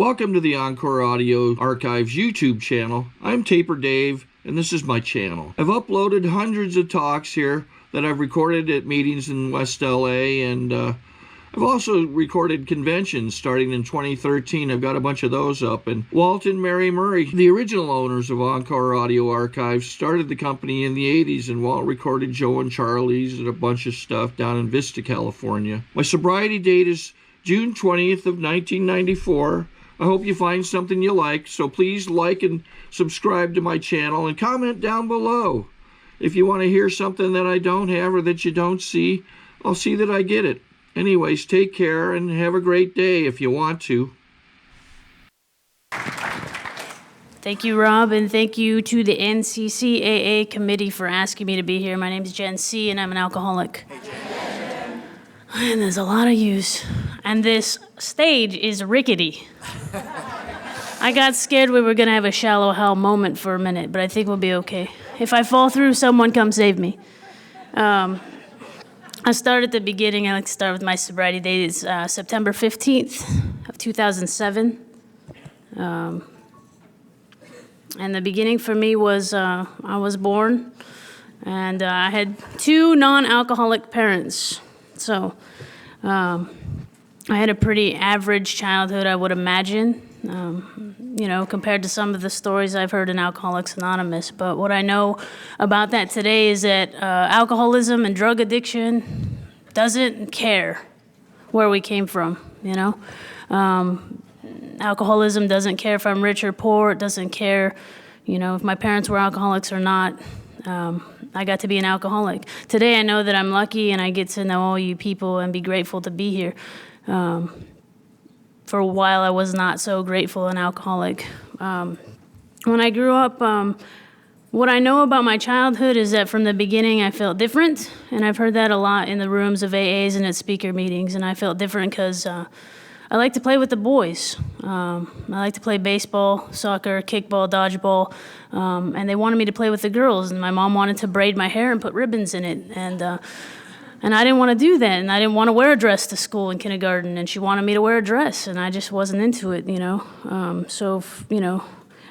Welcome to the Encore Audio Archives YouTube channel. I'm Taper Dave, and this is my channel. I've uploaded hundreds of talks here that I've recorded at meetings in West LA, and I've also recorded conventions starting in 2013. I've got a bunch of those up. And Walt and Mary Murray, the original owners of Encore Audio Archives, started the company in the 80s, and Walt recorded Joe and Charlie's and a bunch of stuff down in Vista, California. My sobriety date is June 20th of 1994. I hope you find something you like, so please like and subscribe to my channel and comment down below. If you want to hear something that I don't have or that you don't see, I'll see that I get it. Anyways, take care and have a great day if you want to. Thank you, Rob, and thank you to the NCCAA committee for asking me to be here. My name is Jen C., and I'm an alcoholic. And there's a lot of yous. And this stage is rickety. I got scared we were going to have a shallow hell moment for a minute, but I think we'll be okay. If I fall through, someone come save me. I'll start at the beginning. I like to start with my sobriety date. It's September 15th of 2007. And the beginning for me was I was born, and I had two non-alcoholic parents. So I had a pretty average childhood, I would imagine, compared to some of the stories I've heard in Alcoholics Anonymous. But what I know about that today is that alcoholism and drug addiction doesn't care where we came from, Alcoholism doesn't care if I'm rich or poor. It doesn't care, if my parents were alcoholics or not. I got to be an alcoholic. Today I know that I'm lucky and I get to know all you people and be grateful to be here. For a while I was not so grateful and alcoholic. When I grew up, what I know about my childhood is that from the beginning I felt different, and I've heard that a lot in the rooms of AAs and at speaker meetings, and I felt different because I like to play with the boys. I like to play baseball, soccer, kickball, dodgeball, and they wanted me to play with the girls, and my mom wanted to braid my hair and put ribbons in it, and I didn't want to do that, and I didn't want to wear a dress to school in kindergarten, and she wanted me to wear a dress, and I just wasn't into it,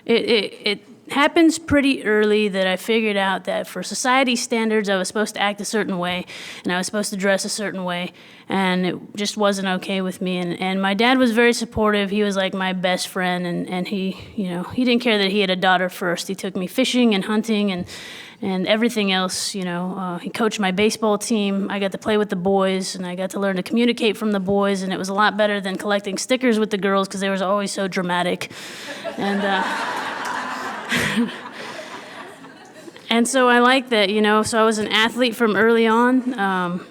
It happens pretty early that I figured out that for society standards, I was supposed to act a certain way, and I was supposed to dress a certain way, and it just wasn't okay with me. And my dad was very supportive. He was like my best friend, and he didn't care that he had a daughter first. He took me fishing and hunting and everything else. He coached my baseball team. I got to play with the boys, and I got to learn to communicate from the boys, and it was a lot better than collecting stickers with the girls because they were always so dramatic. And and so I like that, so I was an athlete from early on,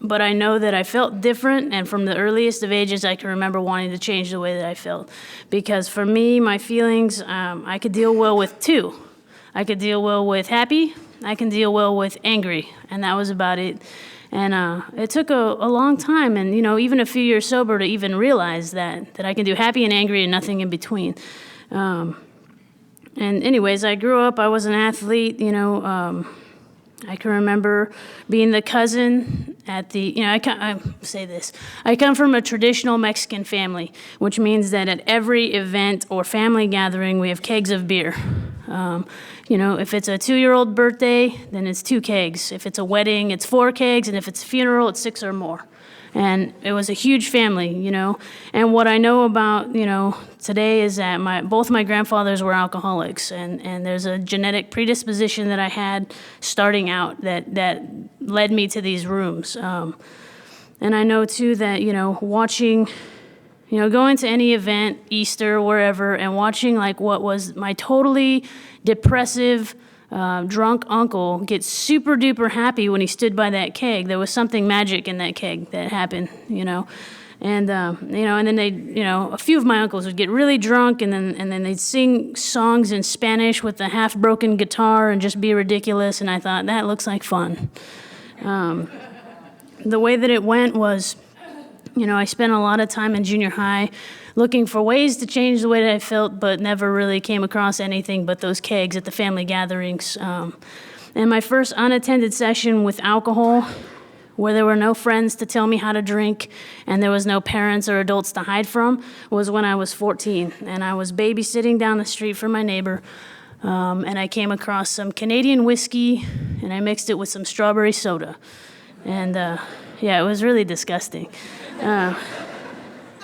but I know that I felt different, and from the earliest of ages I can remember wanting to change the way that I felt, because for me, my feelings, I could deal well with two. I could deal well with happy, I can deal well with angry, and that was about it. And it took a long time, and even a few years sober to even realize that I can do happy and angry and nothing in between. And anyways, I grew up, I was an athlete, I can remember being the cousin at the, I say this, I come from a traditional Mexican family, which means that at every event or family gathering, we have kegs of beer. If it's a 2-year-old birthday, then it's 2 kegs. If it's a wedding, it's 4 kegs, and if it's a funeral, it's 6 or more. And it was a huge family, And what I know about, today is that both my grandfathers were alcoholics, and there's a genetic predisposition that I had starting out that led me to these rooms. And I know, too, that, watching, going to any event, Easter, wherever, and watching, what was my totally depressive, drunk uncle gets super duper happy when he stood by that keg. There was something magic in that keg that happened, And and then they, a few of my uncles would get really drunk, and then they'd sing songs in Spanish with a half-broken guitar and just be ridiculous. And I thought, that looks like fun. The way that it went was, I spent a lot of time in junior high looking for ways to change the way that I felt, but never really came across anything but those kegs at the family gatherings. And my first unattended session with alcohol where there were no friends to tell me how to drink and there was no parents or adults to hide from, was when I was 14. And I was babysitting down the street for my neighbor, and I came across some Canadian whiskey, and I mixed it with some strawberry soda. And yeah, it was really disgusting.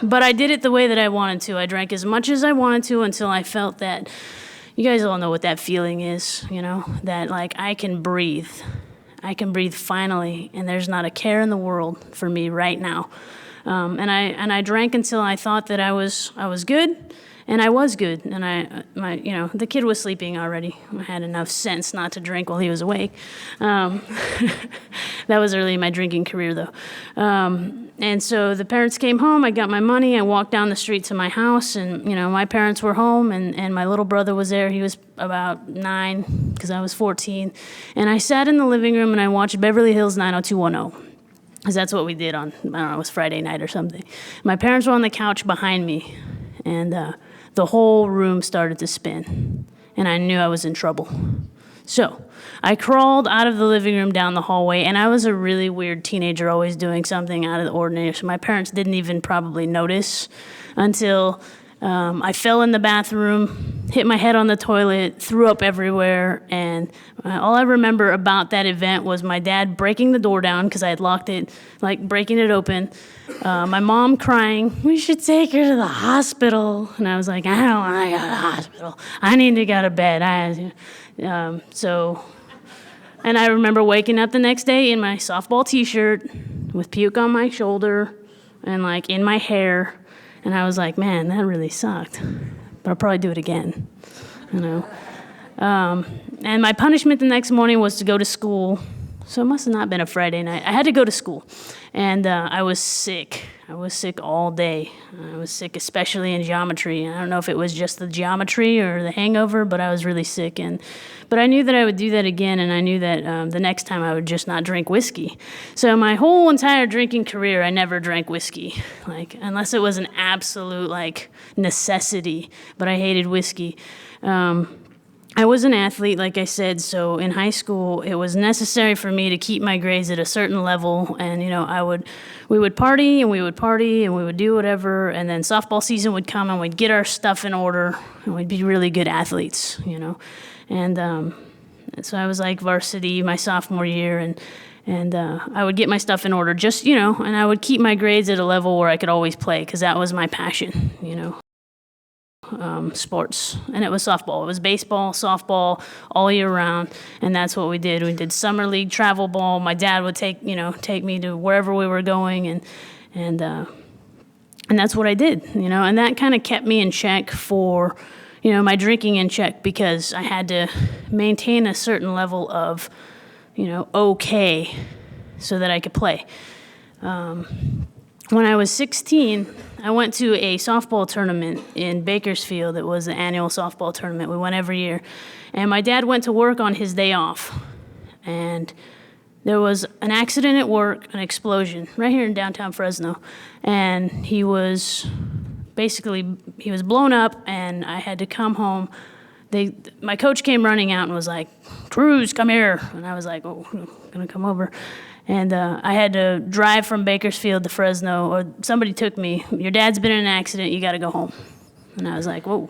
But I did it the way that I wanted to. I drank as much as I wanted to until I felt that, you guys all know what that feeling is, you know, that like I can breathe. I can breathe finally, and there's not a care in the world for me right now. And I drank until I thought that I was good, and I was good. And the kid was sleeping already. I had enough sense not to drink while he was awake. That was early in my drinking career, though. And so the parents came home. I got my money. I walked down the street to my house, and my parents were home, and my little brother was there. He was about 9 because I was 14. And I sat in the living room and I watched Beverly Hills 90210. Because that's what we did on, I don't know, it was Friday night or something. My parents were on the couch behind me, and the whole room started to spin, and I knew I was in trouble. So I crawled out of the living room down the hallway, and I was a really weird teenager, always doing something out of the ordinary, so my parents didn't even probably notice until I fell in the bathroom, hit my head on the toilet, threw up everywhere, and all I remember about that event was my dad breaking the door down because I had locked it, like breaking it open, my mom crying, "We should take her to the hospital," and I was like, "I don't want to go to the hospital. I need to go to bed." And I remember waking up the next day in my softball T-shirt with puke on my shoulder and like in my hair. And I was like, man, that really sucked. But I'll probably do it again, And my punishment the next morning was to go to school. So it must have not been a Friday night. I had to go to school. And I was sick. I was sick all day. I was sick, especially in geometry. And I don't know if it was just the geometry or the hangover, but I was really sick. But I knew that I would do that again, and I knew that the next time I would just not drink whiskey. So my whole entire drinking career, I never drank whiskey, unless it was an absolute necessity. But I hated whiskey. I was an athlete, like I said, so in high school it was necessary for me to keep my grades at a certain level, and we would party and we would do whatever, and then softball season would come and we'd get our stuff in order and we'd be really good athletes, and so I was like varsity my sophomore year, and I would get my stuff in order, and I would keep my grades at a level where I could always play because that was my passion, sports, and it was softball. It was baseball, softball, all year round, and that's what we did. We did summer league, travel ball. My dad would take me to wherever we were going, and that's what I did, and that kind of kept me in check for, my drinking in check, because I had to maintain a certain level of, okay, so that I could play. When I was 16, I went to a softball tournament in Bakersfield. It was the annual softball tournament. We went every year. And my dad went to work on his day off. And there was an accident at work, an explosion, right here in downtown Fresno. And he was blown up, and I had to come home. My coach came running out and was like, "Cruz, come here." And I was like, "Oh, I'm going to come over." And I had to drive from Bakersfield to Fresno, or somebody took me. "Your dad's been in an accident, you got to go home." And I was like, "Whoa,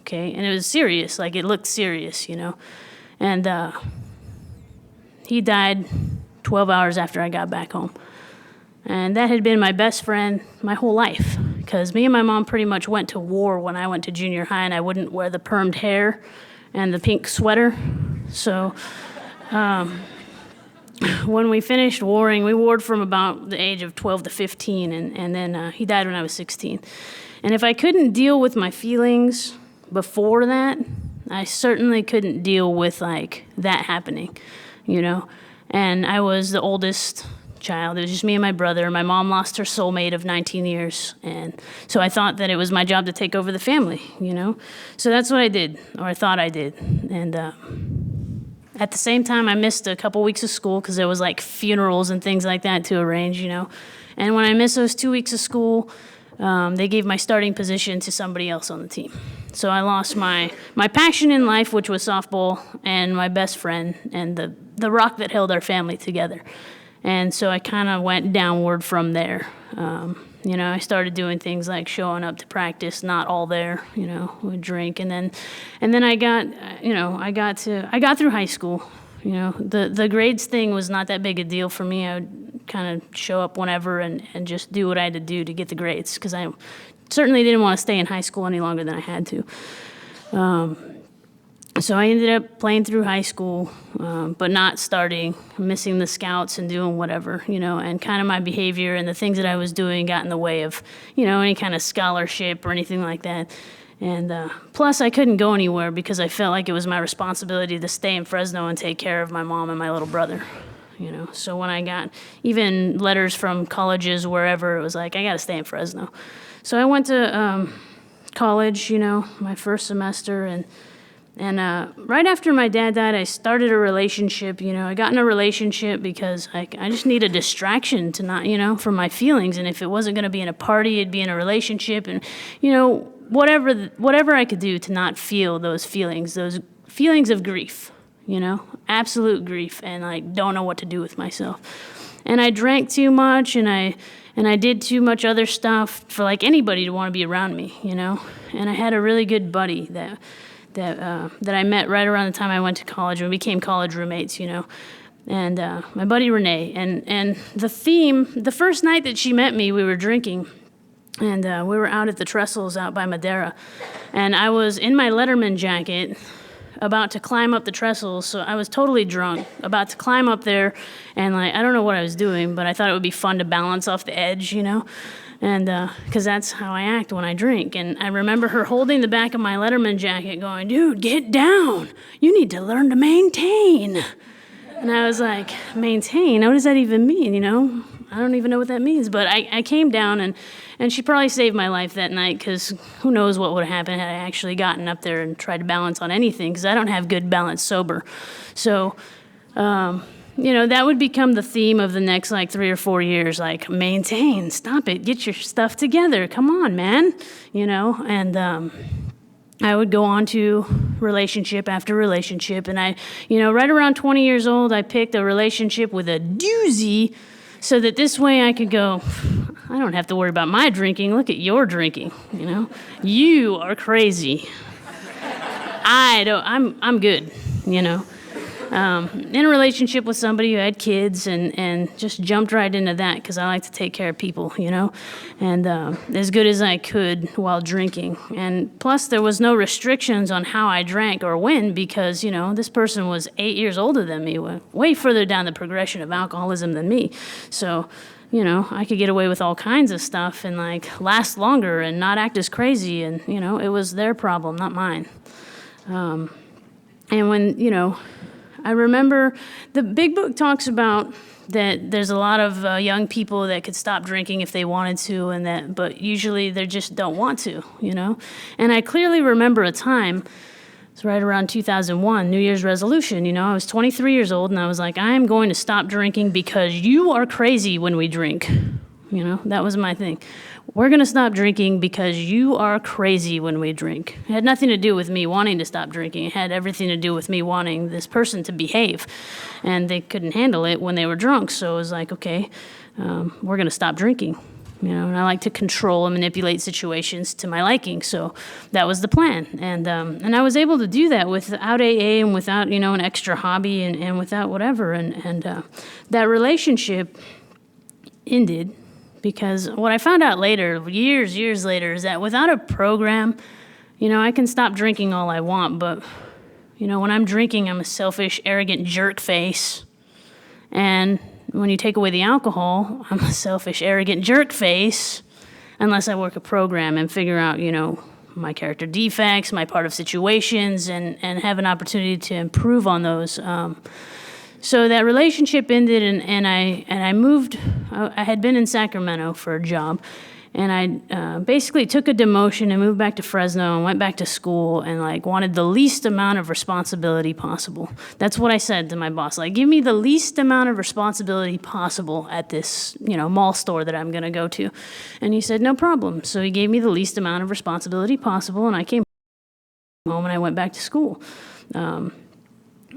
okay." And it was serious, it looked serious, And he died 12 hours after I got back home. And that had been my best friend my whole life, because me and my mom pretty much went to war when I went to junior high, and I wouldn't wear the permed hair and the pink sweater. So when we finished warring, we warred from about the age of 12 to 15, and then he died when I was 16. And if I couldn't deal with my feelings before that, I certainly couldn't deal with that happening, And I was the oldest child. It was just me and my brother. My mom lost her soulmate of 19 years, and so I thought that it was my job to take over the family, So that's what I did, or I thought I did, and at the same time, I missed a couple weeks of school because there was funerals and things like that to arrange, And when I missed those 2 weeks of school, they gave my starting position to somebody else on the team. So I lost my passion in life, which was softball, and my best friend, and the rock that held our family together. And so I kind of went downward from there. I started doing things like showing up to practice, not all there, would drink. And then I got through high school. The grades thing was not that big a deal for me. I would kind of show up whenever and just do what I had to do to get the grades, because I certainly didn't want to stay in high school any longer than I had to. So I ended up playing through high school, but not starting, missing the scouts and doing whatever, and kind of my behavior and the things that I was doing got in the way of, any kind of scholarship or anything like that. And plus, I couldn't go anywhere because I felt like it was my responsibility to stay in Fresno and take care of my mom and my little brother. So when I got even letters from colleges, wherever, it was like, I got to stay in Fresno. So I went to college, my first semester, and right after my dad died, I started a relationship. I got in a relationship because I just need a distraction to not, from my feelings. And if it wasn't going to be in a party, it'd be in a relationship. And, whatever I could do to not feel those feelings of grief, absolute grief, and don't know what to do with myself. And I drank too much, and I did too much other stuff for anybody to want to be around me, And I had a really good buddy that I met right around the time I went to college. We became college roommates, And my buddy Renee, and the first night that she met me, we were drinking, and we were out at the Trestles out by Madera, and I was in my Letterman jacket, about to climb up the trestles, so I was totally drunk, about to climb up there, and I don't know what I was doing, but I thought it would be fun to balance off the edge, and because that's how I act when I drink. And I remember her holding the back of my Letterman jacket going, "Dude, get down. You need to learn to maintain." And I was like, maintain? What does that even mean, I don't even know what that means. But I came down, and she probably saved my life that night, because who knows what would have happened had I actually gotten up there and tried to balance on anything, because I don't have good balance sober. So, that would become the theme of the next 3 or 4 years, maintain, stop it, get your stuff together, come on, man, and I would go on to relationship after relationship, and I, right around 20 years old, I picked a relationship with a doozy, so that this way I could go, I don't have to worry about my drinking, look at your drinking, you are crazy. I'm good, in a relationship with somebody who had kids, and just jumped right into that because I like to take care of people, and as good as I could while drinking. And plus, there was no restrictions on how I drank or when, because, this person was 8 years older than me, way further down the progression of alcoholism than me. So, I could get away with all kinds of stuff and last longer and not act as crazy. And, it was their problem, not mine. And when, I remember the big book talks about that there's a lot of young people that could stop drinking if they wanted to, but usually they just don't want to, And I clearly remember a time, it's right around 2001, New Year's resolution, I was 23 years old, and I was like, I am going to stop drinking because you are crazy when we drink. That was my thing. We're going to stop drinking because you are crazy when we drink. It had nothing to do with me wanting to stop drinking. It had everything to do with me wanting this person to behave. And they couldn't handle it when they were drunk. So it was like, okay, we're going to stop drinking. And I like to control and manipulate situations to my liking. So that was the plan. And I was able to do that without AA and without, an extra hobby and without whatever. And that relationship ended. Because what I found out later, years later, is that without a program, I can stop drinking all I want, but, when I'm drinking, I'm a selfish, arrogant jerk face. And when you take away the alcohol, I'm a selfish, arrogant jerk face, unless I work a program and figure out, my character defects, my part of situations, and have an opportunity to improve on those. So that relationship ended, and I moved. I had been in Sacramento for a job, and I basically took a demotion and moved back to Fresno and went back to school and wanted the least amount of responsibility possible. That's what I said to my boss. Give me the least amount of responsibility possible at this mall store that I'm going to go to, and he said no problem. So he gave me the least amount of responsibility possible, and I came home and I went back to school.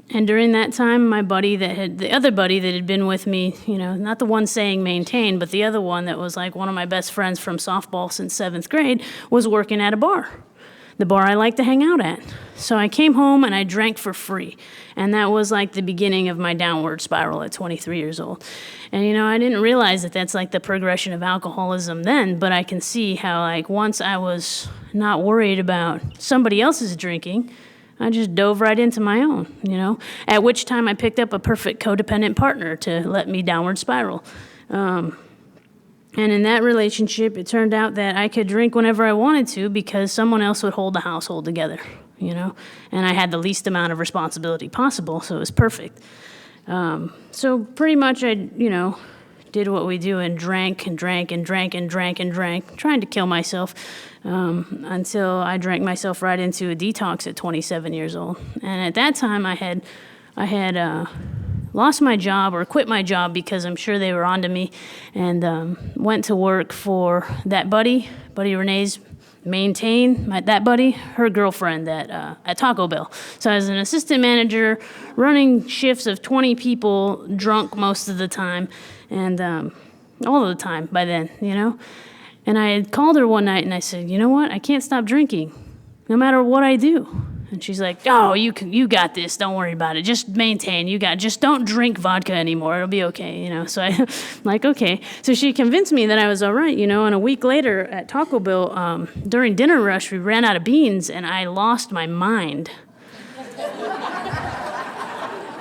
And during that time, the other buddy that had been with me, not the one saying maintain, but the other one that was like one of my best friends from softball since 7th grade, was working at a bar, the bar I like to hang out at. So I came home and I drank for free. And that was like the beginning of my downward spiral at 23 years old. And, I didn't realize that that's like the progression of alcoholism then, but I can see how like once I was not worried about somebody else's drinking, I just dove right into my own, at which time I picked up a perfect codependent partner to let me downward spiral. And in that relationship, it turned out that I could drink whenever I wanted to because someone else would hold the household together, and I had the least amount of responsibility possible, so it was perfect. So pretty much I, did what we do and drank and drank and drank and drank and drank, trying to kill myself until I drank myself right into a detox at 27 years old. And at that time, I had lost my job or quit my job because I'm sure they were onto me, and went to work for that buddy Renee's that buddy, her girlfriend at Taco Bell. So I was an assistant manager running shifts of 20 people, drunk most of the time, and all of the time by then, And I had called her one night and I said, you know what? I can't stop drinking, no matter what I do. And she's like, oh, you got this. Don't worry about it. Just maintain. Just don't drink vodka anymore. It'll be okay, So I'm like, okay. So she convinced me that I was all right, And a week later at Taco Bell, during dinner rush, we ran out of beans and I lost my mind.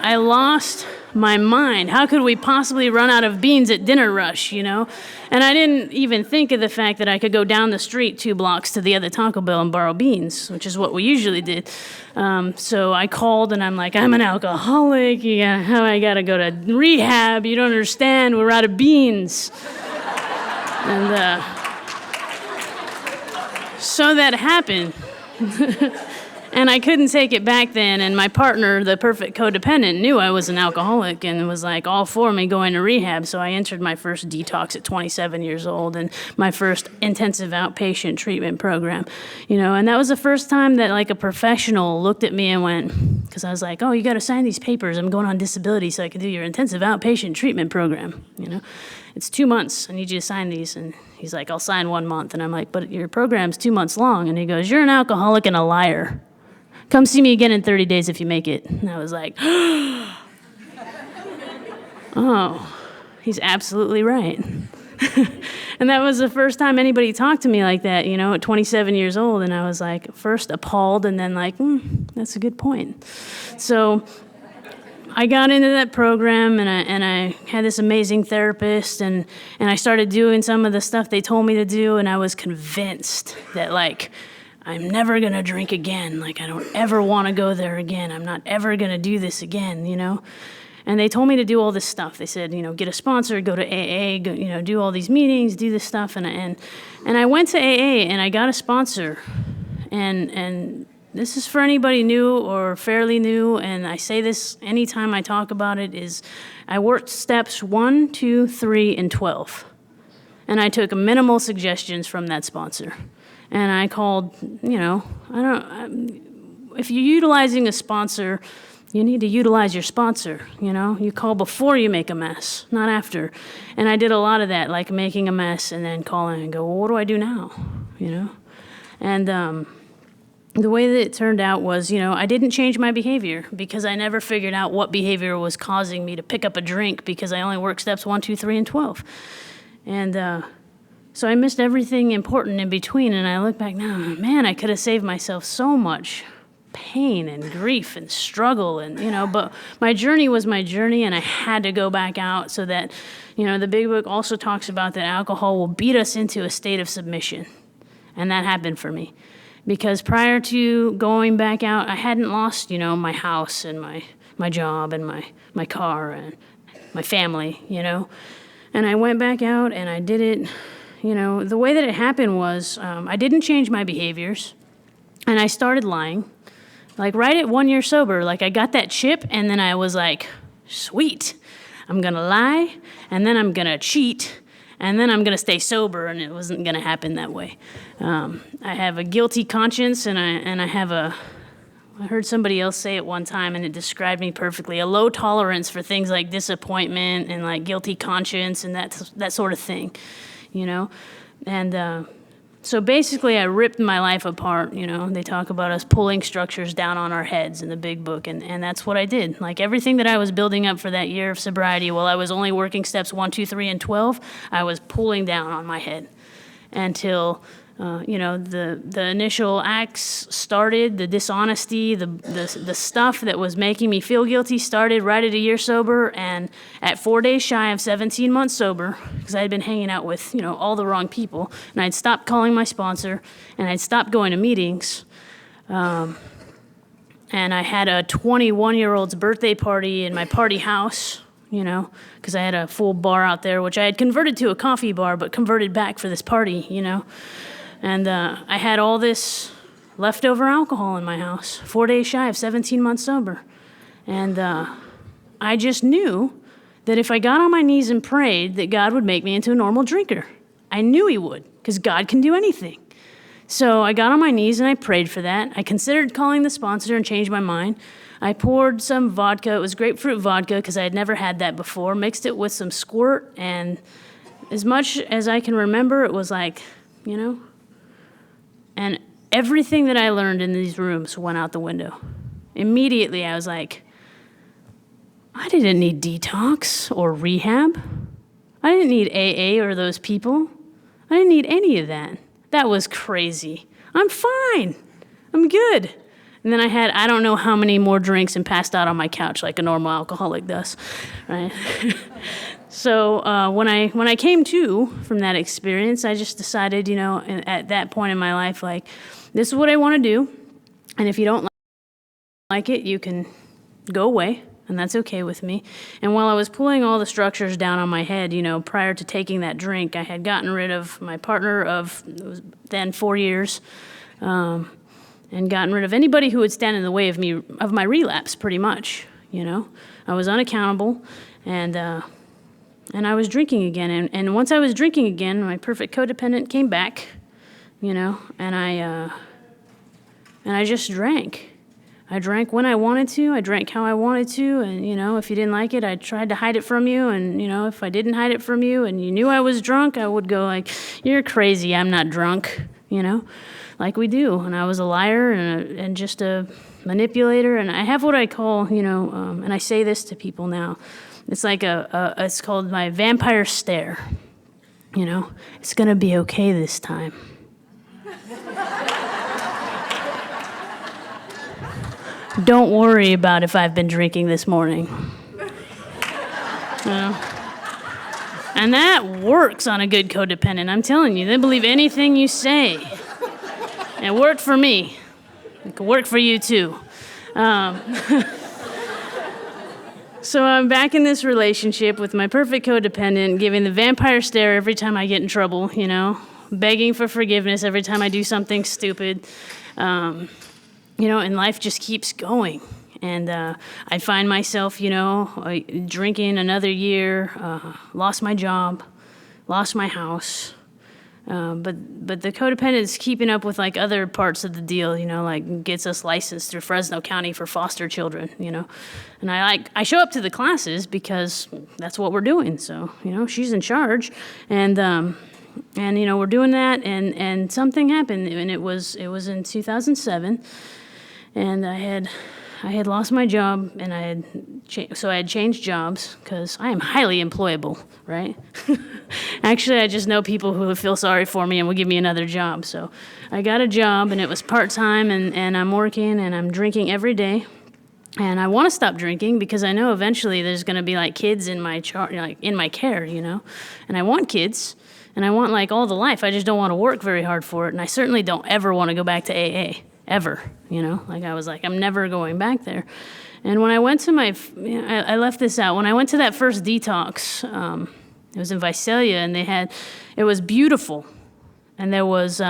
I lost my mind. How could we possibly run out of beans at dinner rush, And I didn't even think of the fact that I could go down the street 2 blocks to the other Taco Bell and borrow beans, which is what we usually did. So I called and I'm like, I'm an alcoholic. I got to go to rehab. You don't understand. We're out of beans. And so that happened. And I couldn't take it back then, and my partner, the perfect codependent, knew I was an alcoholic and was like all for me going to rehab, so I entered my first detox at 27 years old and my first intensive outpatient treatment program, and that was the first time that like a professional looked at me and went, because I was like, oh, you got to sign these papers, I'm going on disability so I can do your intensive outpatient treatment program, It's 2 months, I need you to sign these, and he's like, I'll sign 1 month, and I'm like, but your program's 2 months long, and he goes, you're an alcoholic and a liar. Come see me again in 30 days if you make it. And I was like, oh, he's absolutely right. And that was the first time anybody talked to me like that, at 27 years old. And I was like, first appalled and then like, that's a good point. So I got into that program and I had this amazing therapist and I started doing some of the stuff they told me to do. And I was convinced that like, I'm never going to drink again. Like, I don't ever want to go there again. I'm not ever going to do this again, And they told me to do all this stuff. They said, get a sponsor, go to AA, go, do all these meetings, do this stuff. And I went to AA and I got a sponsor. And this is for anybody new or fairly new. And I say this anytime I talk about it is I worked steps 1, 2, 3, and 12. And I took minimal suggestions from that sponsor. And I called, if you're utilizing a sponsor, you need to utilize your sponsor, You call before you make a mess, not after. And I did a lot of that, like making a mess and then calling and go, well, what do I do now, And the way that it turned out was, I didn't change my behavior because I never figured out what behavior was causing me to pick up a drink because I only worked steps 1, 2, 3, and 12. And so I missed everything important in between, and I look back now, man, I could have saved myself so much pain and grief and struggle, and but my journey was my journey, and I had to go back out so that, the big book also talks about that alcohol will beat us into a state of submission, and that happened for me, because prior to going back out, I hadn't lost, my house and my job and my car and my family, and I went back out and I did it. The way that it happened was I didn't change my behaviors, and I started lying. Like right at 1 year sober, like I got that chip, and then I was like, sweet, I'm going to lie, and then I'm going to cheat, and then I'm going to stay sober, and it wasn't going to happen that way. I have a guilty conscience, and I have a I heard somebody else say it one time, and it described me perfectly. A low tolerance for things like disappointment and like guilty conscience and that sort of thing, you know? And so basically I ripped my life apart, you know? They talk about us pulling structures down on our heads in the big book, and that's what I did. Like everything that I was building up for that year of sobriety, while I was only working steps 1, 2, 3, and 12, I was pulling down on my head until... you know, the initial acts started, the dishonesty, the stuff that was making me feel guilty started right at a year sober, and at 4 days shy of 17 months sober, because I had been hanging out with, you know, all the wrong people, and I'd stopped calling my sponsor, and I'd stopped going to meetings, and I had a 21-year-old's birthday party in my party house, you know, because I had a full bar out there, which I had converted to a coffee bar, but converted back for this party, you know. And I had all this leftover alcohol in my house, 4 days shy of 17 months sober. And I just knew that if I got on my knees and prayed, that God would make me into a normal drinker. I knew he would, because God can do anything. So I got on my knees and I prayed for that. I considered calling the sponsor and changed my mind. I poured some vodka. It was grapefruit vodka, because I had never had that before, mixed it with some squirt, and as much as I can remember, it was like, you know, and everything that I learned in these rooms went out the window. Immediately, I was like, I didn't need detox or rehab. I didn't need AA or those people. I didn't need any of that. That was crazy. I'm fine. I'm good. And then I had, I don't know how many more drinks and passed out on my couch like a normal alcoholic does, right? So when I came to from that experience, I just decided, you know, at that point in my life, like, this is what I want to do, and if you don't like it, you can go away, and that's okay with me. And while I was pulling all the structures down on my head, you know, prior to taking that drink, I had gotten rid of my partner of then 4 years, and gotten rid of anybody who would stand in the way of me, of my relapse, pretty much, you know. I was unaccountable, and I was drinking again. And once I was drinking again, my perfect codependent came back, you know, and I just drank. I drank when I wanted to. I drank how I wanted to. And, you know, if you didn't like it, I tried to hide it from you. And, you know, if I didn't hide it from you and you knew I was drunk, I would go like, you're crazy. I'm not drunk, you know, like we do. And I was a liar and just a manipulator. And I have what I call, you know, and I say this to people now, it's like it's called my vampire stare. You know, it's gonna be okay this time. Don't worry about if I've been drinking this morning. You know? And that works on a good codependent. I'm telling you, they believe anything you say. It worked for me. It could work for you too. So I'm back in this relationship with my perfect codependent, giving the vampire stare every time I get in trouble, you know, begging for forgiveness every time I do something stupid, you know, and life just keeps going. And I find myself, you know, drinking another year, lost my job, lost my house. But the codependent's keeping up with like other parts of the deal, you know, like gets us licensed through Fresno County for foster children, you know. And I show up to the classes because that's what we're doing. So, you know, she's in charge, and you know, we're doing that, and something happened, and it was in 2007, and I had lost my job, and I had changed jobs because I am highly employable, right? Actually, I just know people who feel sorry for me and will give me another job. So I got a job, and it was part-time, and I'm working, and I'm drinking every day. And I want to stop drinking because I know eventually there's going to be like kids in my in my care, you know. And I want kids, and I want like all the life. I just don't want to work very hard for it, and I certainly don't ever want to go back to AA. Ever, you know, like I was like, I'm never going back there. And when I went to I left this out. When I went to that first detox, it was in Visalia, and it was beautiful. And there was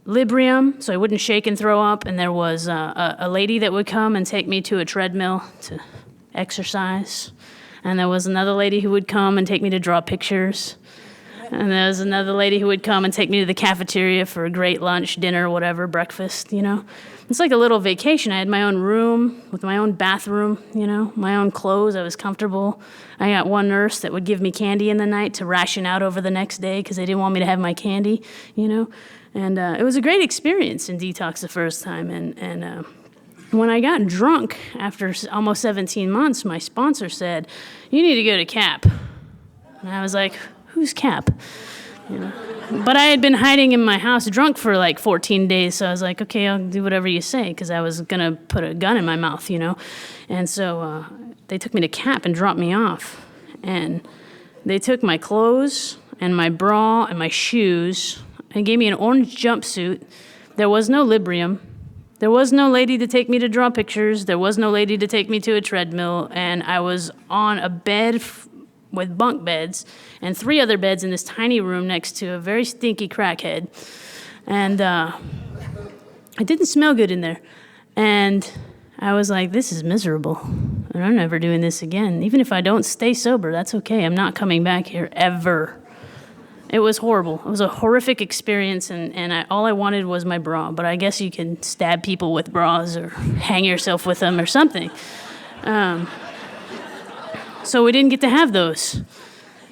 Librium, so I wouldn't shake and throw up. And there was a lady that would come and take me to a treadmill to exercise. And there was another lady who would come and take me to draw pictures. And there was another lady who would come and take me to the cafeteria for a great lunch, dinner, whatever, breakfast, you know. It's like a little vacation. I had my own room with my own bathroom, you know, my own clothes. I was comfortable. I got one nurse that would give me candy in the night to ration out over the next day because they didn't want me to have my candy, you know. And it was a great experience in detox the first time. And when I got drunk after almost 17 months, my sponsor said, "You need to go to CAP." And I was like, "Who's CAP?" You know? But I had been hiding in my house drunk for like 14 days, so I was like, okay, I'll do whatever you say, because I was going to put a gun in my mouth, you know. And so they took me to CAP and dropped me off. And they took my clothes and my bra and my shoes and gave me an orange jumpsuit. There was no Librium. There was no lady to take me to draw pictures. There was no lady to take me to a treadmill. And I was on a bed with bunk beds and 3 other beds in this tiny room next to a very stinky crackhead. And it didn't smell good in there. And I was like, this is miserable. And I'm never doing this again. Even if I don't stay sober, that's okay. I'm not coming back here ever. It was horrible. It was a horrific experience, and all I wanted was my bra. But I guess you can stab people with bras or hang yourself with them or something. So we didn't get to have those.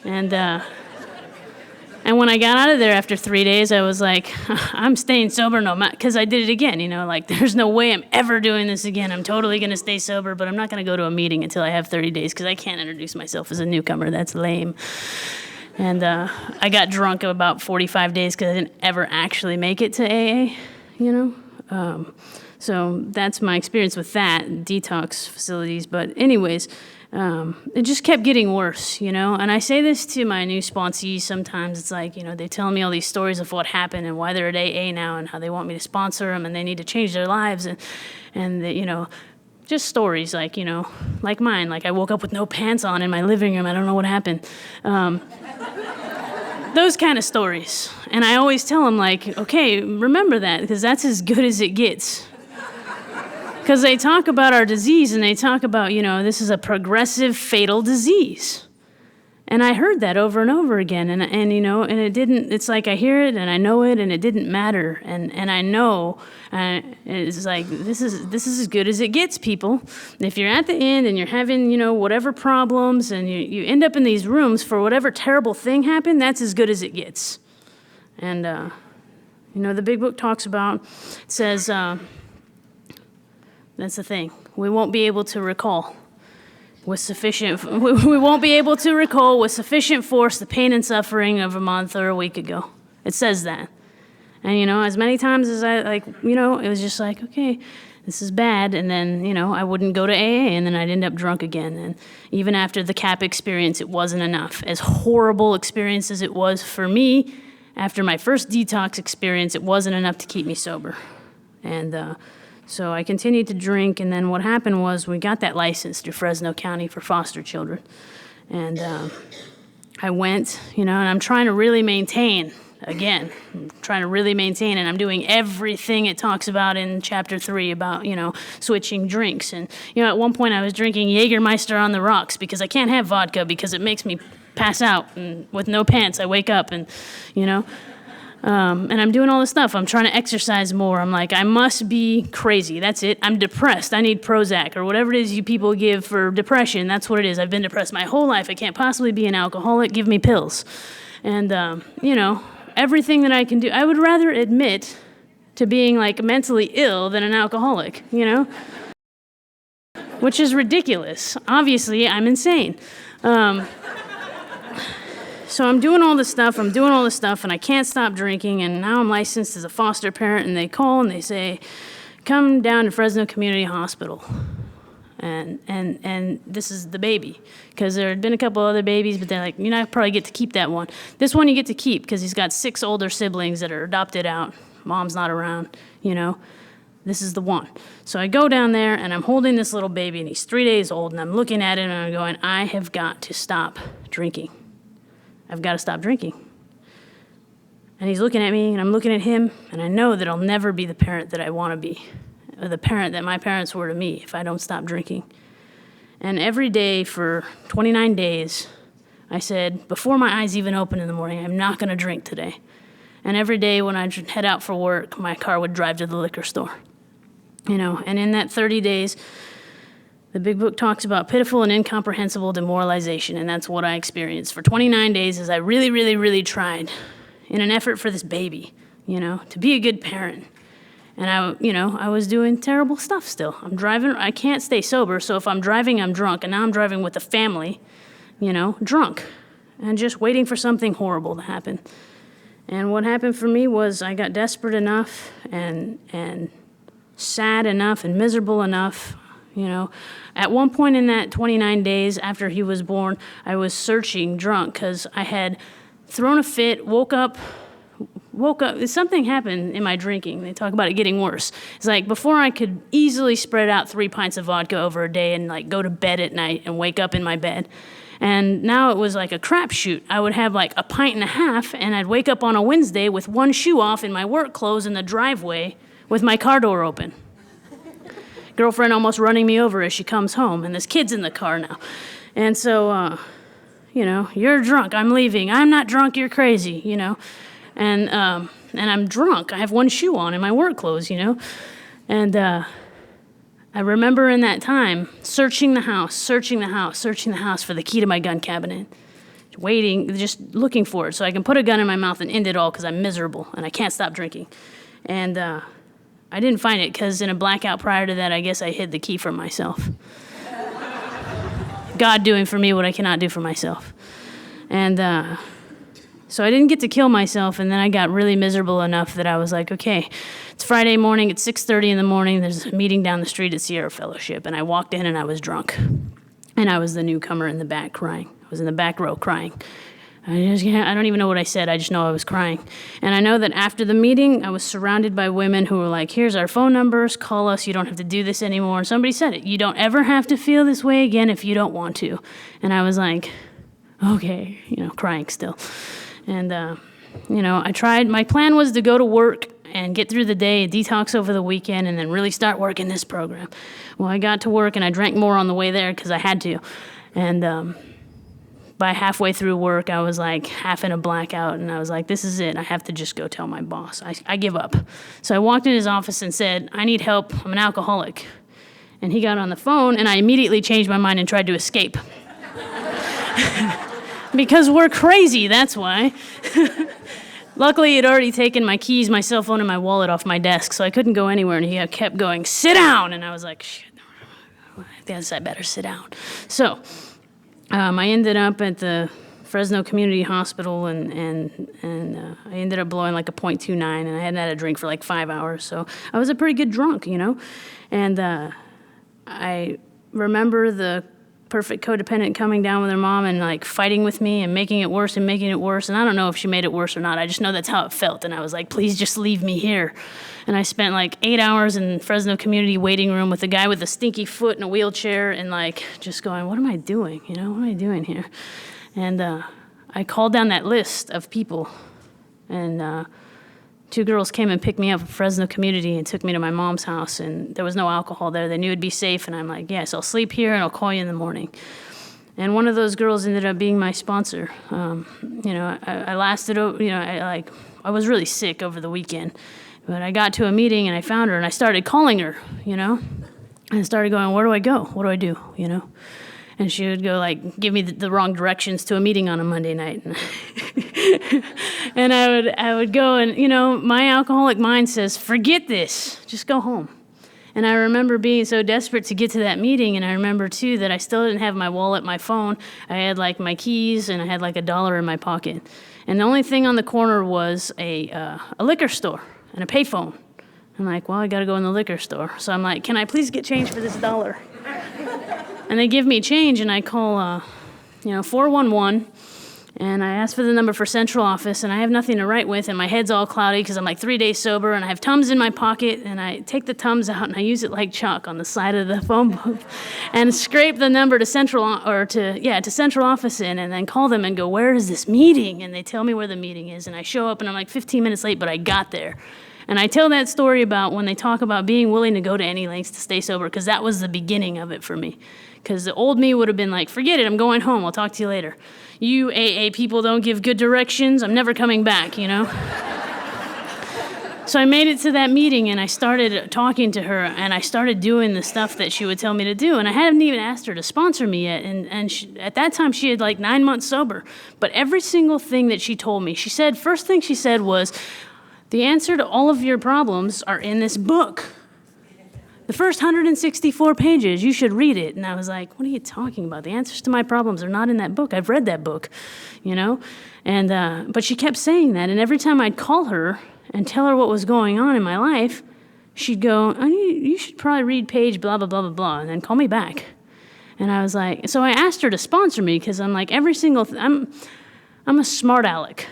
And when I got out of there after 3 days, I was like, I'm staying sober no matter, because I did it again, you know, like there's no way I'm ever doing this again. I'm totally going to stay sober, but I'm not going to go to a meeting until I have 30 days because I can't introduce myself as a newcomer. That's lame. And I got drunk about 45 days because I didn't ever actually make it to AA, you know. So that's my experience with that, detox facilities. But anyways, it just kept getting worse, you know. And I say this to my new sponsees sometimes. It's like, you know, they tell me all these stories of what happened and why they're at AA now and how they want me to sponsor them and they need to change their lives. And they, you know, just stories like, you know, like mine. Like I woke up with no pants on in my living room. I don't know what happened. Those kind of stories. And I always tell them, like, okay, remember that, because that's as good as it gets. Because they talk about our disease, and they talk about, you know, this is a progressive, fatal disease. And I heard that over and over again, and you know, and it didn't, it's like I hear it, and I know it, and it didn't matter. And I know, it's like, this is as good as it gets, people. If you're at the end, and you're having, you know, whatever problems, and you end up in these rooms for whatever terrible thing happened, that's as good as it gets. And, you know, the big book talks about, it says, that's the thing, we won't be able to recall with sufficient, we won't be able to recall with sufficient force the pain and suffering of a month or a week ago. It says that. And, you know, as many times as I, like, you know, it was just like, okay, this is bad. And then, you know, I wouldn't go to AA, and then I'd end up drunk again. And even after the CAP experience, it wasn't enough. As horrible experience as it was for me, after my first detox experience, it wasn't enough to keep me sober. And, so I continued to drink, and then what happened was we got that license through Fresno County for foster children. And I went, you know, and I'm trying to really maintain, again, I'm trying to really maintain, and I'm doing everything it talks about in Chapter 3 about, you know, switching drinks. And, you know, at one point I was drinking Jägermeister on the rocks because I can't have vodka because it makes me pass out. And with no pants, I wake up and, you know. And I'm doing all this stuff. I'm trying to exercise more. I'm like, I must be crazy. That's it. I'm depressed. I need Prozac or whatever it is you people give for depression. That's what it is. I've been depressed my whole life. I can't possibly be an alcoholic. Give me pills. And, you know, everything that I can do. I would rather admit to being, like, mentally ill than an alcoholic, you know? Which is ridiculous. Obviously, I'm insane. So I'm doing all this stuff, and I can't stop drinking, and now I'm licensed as a foster parent, and they call and they say, come down to Fresno Community Hospital. And this is the baby, because there had been a couple other babies, but they're like, you know, I probably get to keep that one. This one you get to keep, because he's got 6 older siblings that are adopted out. Mom's not around, you know. This is the one. So I go down there, and I'm holding this little baby, and he's 3 days old, and I'm looking at him, and I'm going, I have got to stop drinking. I've got to stop drinking. And he's looking at me, and I'm looking at him, and I know that I'll never be the parent that I want to be, or the parent that my parents were to me if I don't stop drinking. And every day for 29 days, I said, before my eyes even open in the morning, I'm not going to drink today. And every day when I'd head out for work, my car would drive to the liquor store. And in that 30 days, the big book talks about pitiful and incomprehensible demoralization, and that's what I experienced for 29 days as I really, really, really tried in an effort for this baby, to be a good parent. And I was doing terrible stuff still. I'm driving, I can't stay sober, so if I'm driving, I'm drunk, and now I'm driving with a family, drunk, and just waiting for something horrible to happen. And what happened for me was I got desperate enough and sad enough and miserable enough. At one point in that 29 days after he was born, I was searching drunk because I had thrown a fit, woke up, something happened in my drinking. They talk about it getting worse. It's like before I could easily spread out 3 pints of vodka over a day and like go to bed at night and wake up in my bed. And now it was like a crapshoot. I would have like a pint and a half and I'd wake up on a Wednesday with one shoe off in my work clothes in the driveway with my car door open. Girlfriend almost running me over as she comes home, and this kid's in the car now. And so, you're drunk, I'm leaving. I'm not drunk, you're crazy, And I'm drunk. I have one shoe on in my work clothes, And I remember in that time searching the house for the key to my gun cabinet. Waiting, just looking for it so I can put a gun in my mouth and end it all because I'm miserable and I can't stop drinking. And I didn't find it because in a blackout prior to that, I guess I hid the key from myself. God doing for me what I cannot do for myself. And so I didn't get to kill myself, and then I got really miserable enough that I was like, okay, it's Friday morning, it's 6:30 in the morning, there's a meeting down the street at Sierra Fellowship, and I walked in and I was drunk. And I was the newcomer in the back crying. I was in the back row crying. I don't even know what I said. I just know I was crying. And I know that after the meeting, I was surrounded by women who were like, here's our phone numbers. Call us. You don't have to do this anymore. And somebody said it. You don't ever have to feel this way again if you don't want to. And I was like, okay, crying still. And, I tried. My plan was to go to work and get through the day, detox over the weekend, and then really start working this program. Well, I got to work, and I drank more on the way there because I had to. And by halfway through work, I was like half in a blackout, and I was like, this is it. I have to just go tell my boss. I give up. So I walked in his office and said, I need help. I'm an alcoholic. And he got on the phone, and I immediately changed my mind and tried to escape. Because we're crazy, that's why. Luckily, he'd already taken my keys, my cell phone, and my wallet off my desk, so I couldn't go anywhere, and he kept going, sit down! And I was like, shit, I guess I better sit down. So I ended up at the FRESNO Community Hospital, and I ended up blowing like a .29, and I hadn't had a drink for like 5 hours, so I was a pretty good drunk, And I remember the perfect codependent coming down with her mom and like fighting with me and making it worse. And I don't know if she made it worse or not. I just know that's how it felt. And I was like, please just leave me here. And I spent like 8 hours in FRESNO community waiting room with a guy with a stinky foot in a wheelchair and like just going, what am I doing? What am I doing here? And I called down that list of people, and 2 girls came and picked me up from FRESNO community and took me to my mom's house, and there was no alcohol there. They knew it'd be safe, and I'm like, yes, I'll sleep here and I'll call you in the morning. And one of those girls ended up being my sponsor. I lasted, I was really sick over the weekend, but I got to a meeting and I found her and I started calling her, and I started going, where do I go? What do I do? And she would go like, give me the wrong directions to a meeting on a Monday night. And I would go and, my alcoholic mind says, forget this, just go home. And I remember being so desperate to get to that meeting, and I remember too that I still didn't have my wallet, my phone. I had like my keys, and I had like $1 in my pocket. And the only thing on the corner was a liquor store and a payphone. I'm like, well, I gotta go in the liquor store. So I'm like, can I please get change for this $1? And they give me change, and I call, 411, and I ask for the number for central office, and I have nothing to write with, and my head's all cloudy because I'm like 3 days sober, and I have Tums in my pocket, and I take the Tums out, and I use it like chalk on the side of the phone booth, and scrape the number to central office in, and then call them and go, where is this meeting? And they tell me where the meeting is, and I show up, and I'm like 15 minutes late, but I got there. And I tell that story about when they talk about being willing to go to any lengths to stay sober, because that was the beginning of it for me. Because the old me would have been like, forget it, I'm going home, I'll talk to you later. you AA people don't give good directions, I'm never coming back, you know? So I made it to that meeting, and I started talking to her, and I started doing the stuff that she would tell me to do. And I hadn't even asked her to sponsor me yet. And at that time, she had like 9 months sober. But every single thing that she told me, first thing she said was, the answer to all of your problems are in this book. The first 164 pages, you should read it. And I was like, what are you talking about? The answers to my problems are not in that book. I've read that book, you know? And but she kept saying that. And every time I'd call her and tell her what was going on in my life, she'd go, you should probably read page blah, blah, blah, blah, blah, and then call me back. And I was like, so I asked her to sponsor me, because I'm like, I'm a smart aleck.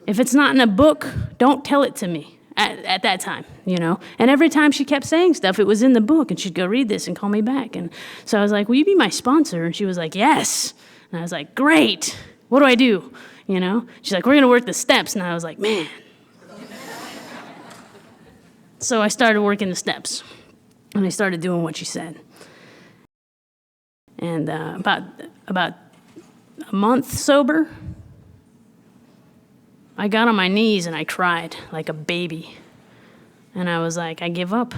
If it's not in a book, don't tell it to me at that time, you know? And every time she kept saying stuff, it was in the book, and she'd go read this and call me back. And so I was like, will you be my sponsor? And she was like, yes. And I was like, great. What do I do? You know? She's like, we're going to work the steps. And I was like, man. So I started working the steps, and I started doing what she said. And about a month sober, I got on my knees and I cried like a baby. And I was like, I give up.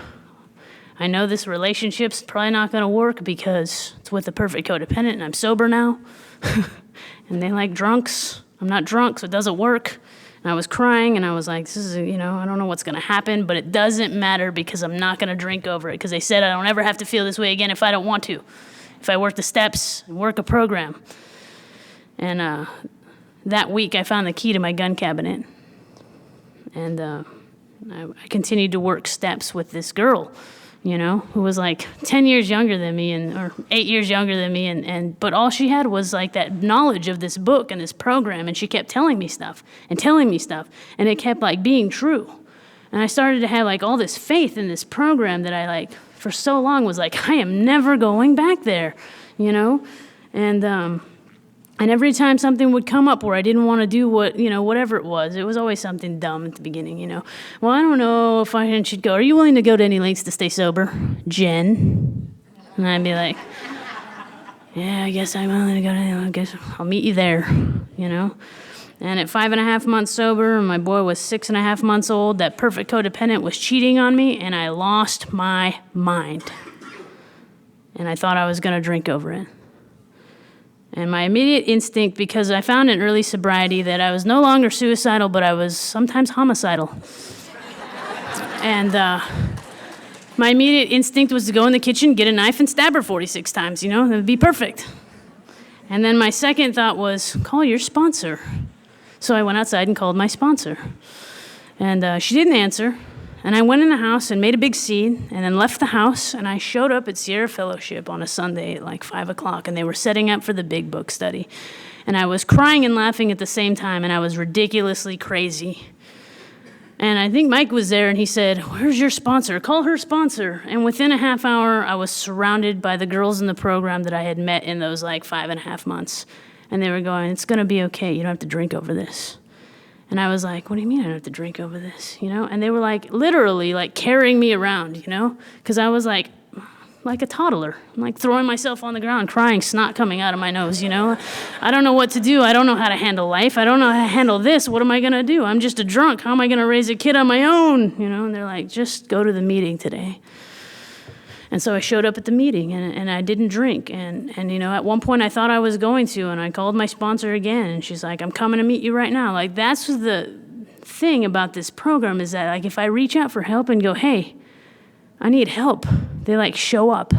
I know this relationship's probably not going to work because it's with a perfect codependent, and I'm sober now. And they like drunks. I'm not drunk, so it doesn't work. And I was crying, and I was like, this is, you know, I don't know what's going to happen, but it doesn't matter because I'm not going to drink over it, because they said I don't ever have to feel this way again if I don't want to, if I work the steps and work a program. And that week, I found the key to my gun cabinet, and I continued to work steps with this girl, you know, who was like 10 years younger than me, or 8 years younger than me, but all she had was like that knowledge of this book and this program, and she kept telling me stuff, and it kept like being true. And I started to have like all this faith in this program that I like for so long was like, I am never going back there, you know? And every time something would come up where I didn't want to do whatever it was always something dumb at the beginning, you know. Well, I don't know if I should go. Are you willing to go to any lengths to stay sober, Jen? And I'd be like, yeah, I guess I'm willing to go. I guess I'll meet you there, you know. And at 5.5 months sober, and my boy was 6.5 months old, that perfect codependent was cheating on me, and I lost my mind. And I thought I was going to drink over it. And my immediate instinct, because I found in early sobriety that I was no longer suicidal, but I was sometimes homicidal. And my immediate instinct was to go in the kitchen, get a knife, and stab her 46 times, you know? That would be perfect. And then my second thought was, call your sponsor. So I went outside and called my sponsor. And she didn't answer. And I went in the house and made a big scene, and then left the house, and I showed up at Sierra Fellowship on a Sunday at like 5 o'clock, and they were setting up for the big book study. And I was crying and laughing at the same time, and I was ridiculously crazy. And I think Mike was there, and he said, where's your sponsor? Call her sponsor. And within a half hour, I was surrounded by the girls in the program that I had met in those like 5.5 months. And they were going, it's going to be okay. You don't have to drink over this. And I was like, what do you mean I don't have to drink over this, you know? And they were like, literally, like carrying me around, you know? Because I was like a toddler. I'm like throwing myself on the ground, crying, snot coming out of my nose, you know? I don't know what to do. I don't know how to handle life. I don't know how to handle this. What am I going to do? I'm just a drunk. How am I going to raise a kid on my own, you know? And they're like, just go to the meeting today. And so I showed up at the meeting, and I didn't drink. And you know, at one point I thought I was going to, and I called my sponsor again, and she's like, I'm coming to meet you right now. Like, that's the thing about this program, is that like if I reach out for help and go, hey, I need help, they like show up.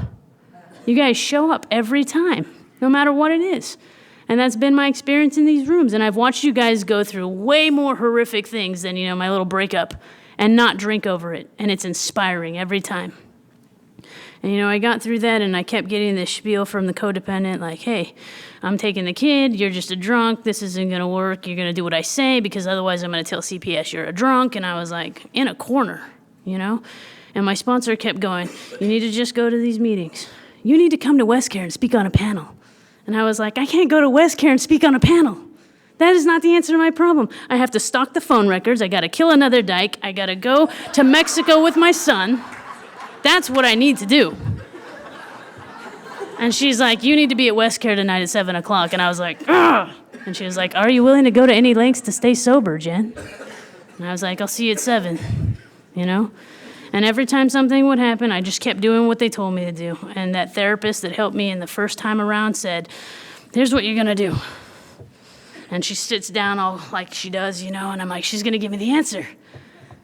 You guys show up every time, no matter what it is. And that's been my experience in these rooms. And I've watched you guys go through way more horrific things than, you know, my little breakup, and not drink over it. And it's inspiring every time. And, you know, I got through that, and I kept getting this spiel from the codependent, like, hey, I'm taking the kid, you're just a drunk, this isn't going to work, you're going to do what I say, because otherwise I'm going to tell CPS you're a drunk. And I was like, in a corner, you know? And my sponsor kept going, you need to just go to these meetings. You need to come to West Care and speak on a panel. And I was like, I can't go to West Care and speak on a panel. That is not the answer to my problem. I have to stock the phone records, I got to kill another dyke, I got to go to Mexico with my son. That's what I need to do. And she's like, you need to be at West Care tonight at 7 o'clock. And I was like, ugh. And she was like, are you willing to go to any lengths to stay sober, Jen? And I was like, I'll see you at 7, you know? And every time something would happen, I just kept doing what they told me to do. And that therapist that helped me in the first time around said, here's what you're going to do. And she sits down all like she does, you know, and I'm like, she's going to give me the answer,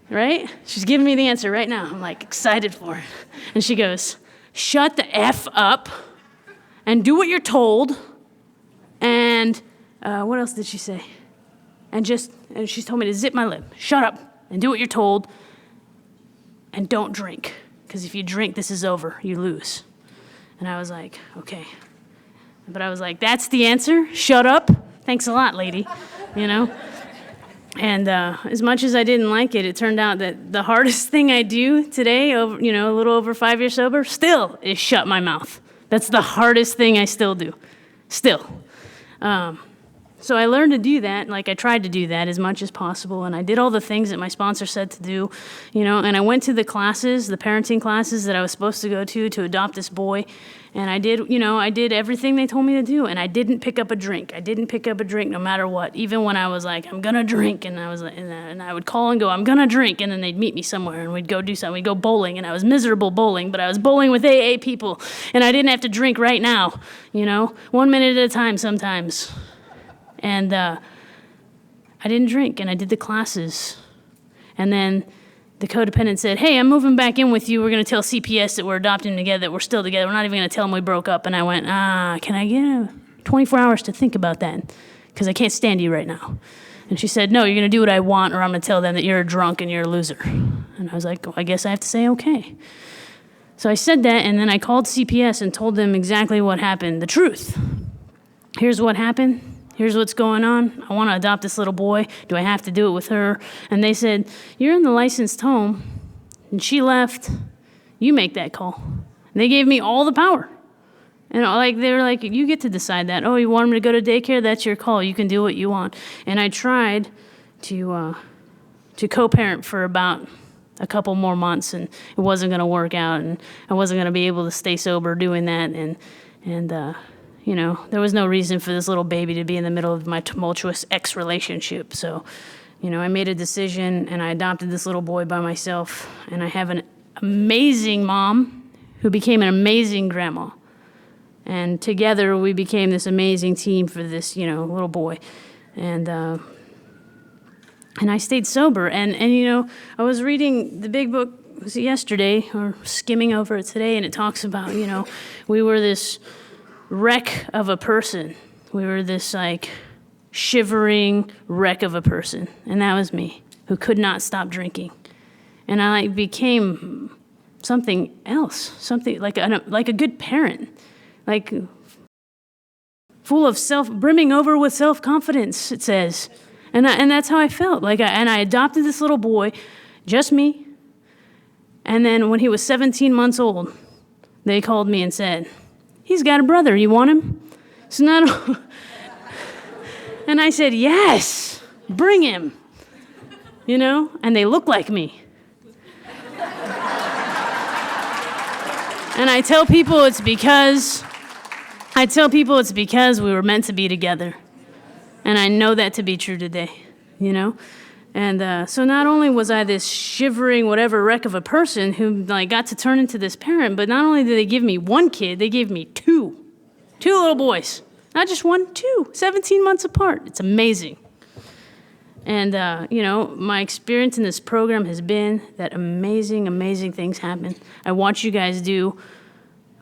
right? She's giving me the answer right now. I'm like excited for it. And she goes, shut the F up and do what you're told. And what else did she say? And she told me to zip my lip. Shut up and do what you're told. And don't drink. Because if you drink, this is over. You lose. And I was like, okay. But I was like, that's the answer? Shut up? Thanks a lot, lady. You know? And as much as I didn't like it, it turned out that the hardest thing I do today, a little over 5 years sober, still is shut my mouth. That's the hardest thing I still do. Still. So I learned to do that, like I tried to do that as much as possible, and I did all the things that my sponsor said to do, you know, and I went to the classes, the parenting classes that I was supposed to go to adopt this boy, and I did everything they told me to do, and I didn't pick up a drink. I didn't pick up a drink no matter what, even when I was like, I'm gonna drink, and I would call and go, I'm gonna drink, and then they'd meet me somewhere, and we'd go do something. We'd go bowling, and I was miserable bowling, but I was bowling with AA people, and I didn't have to drink right now, you know, 1 minute at a time sometimes. And I didn't drink, and I did the classes. And then the codependent said, hey, I'm moving back in with you. We're going to tell CPS that we're adopting together, that we're still together. We're not even going to tell them we broke up. And I went, can I get 24 hours to think about that? Because I can't stand you right now. And she said, no, you're going to do what I want, or I'm going to tell them that you're a drunk and you're a loser. And I was like, well, I guess I have to say okay. So I said that, and then I called CPS and told them exactly what happened, the truth. Here's what happened. Here's what's going on. I want to adopt this little boy. Do I have to do it with her? And they said, you're in the licensed home, and she left. You make that call. And they gave me all the power. And they were like, you get to decide that. Oh, you want him to go to daycare? That's your call. You can do what you want. And I tried to co-parent for about a couple more months, and it wasn't going to work out, and I wasn't going to be able to stay sober doing that, and you know, there was no reason for this little baby to be in the middle of my tumultuous ex-relationship. So, you know, I made a decision, and I adopted this little boy by myself. And I have an amazing mom who became an amazing grandma. And together we became this amazing team for this, you know, little boy. And I stayed sober. And you know, I was reading the big book yesterday, or skimming over it today, and it talks about, you know, we were this wreck of a person. We were this like shivering wreck of a person, and that was me, who could not stop drinking. And I became something else, something like a good parent, like full of brimming over with self-confidence, it says. And that's how I felt. Like I adopted this little boy, just me. And then when he was 17 months old, they called me and said, he's got a brother. You want him? So not. And I said, yes, bring him. You know, and they look like me. And I tell people it's because we were meant to be together. And I know that to be true today, you know? And so not only was I this shivering whatever wreck of a person who like got to turn into this parent, but not only did they give me one kid, they gave me two little boys. Not just one, two, 17 months apart. It's amazing. And, you know, my experience in this program has been that amazing, amazing things happen. I watch you guys do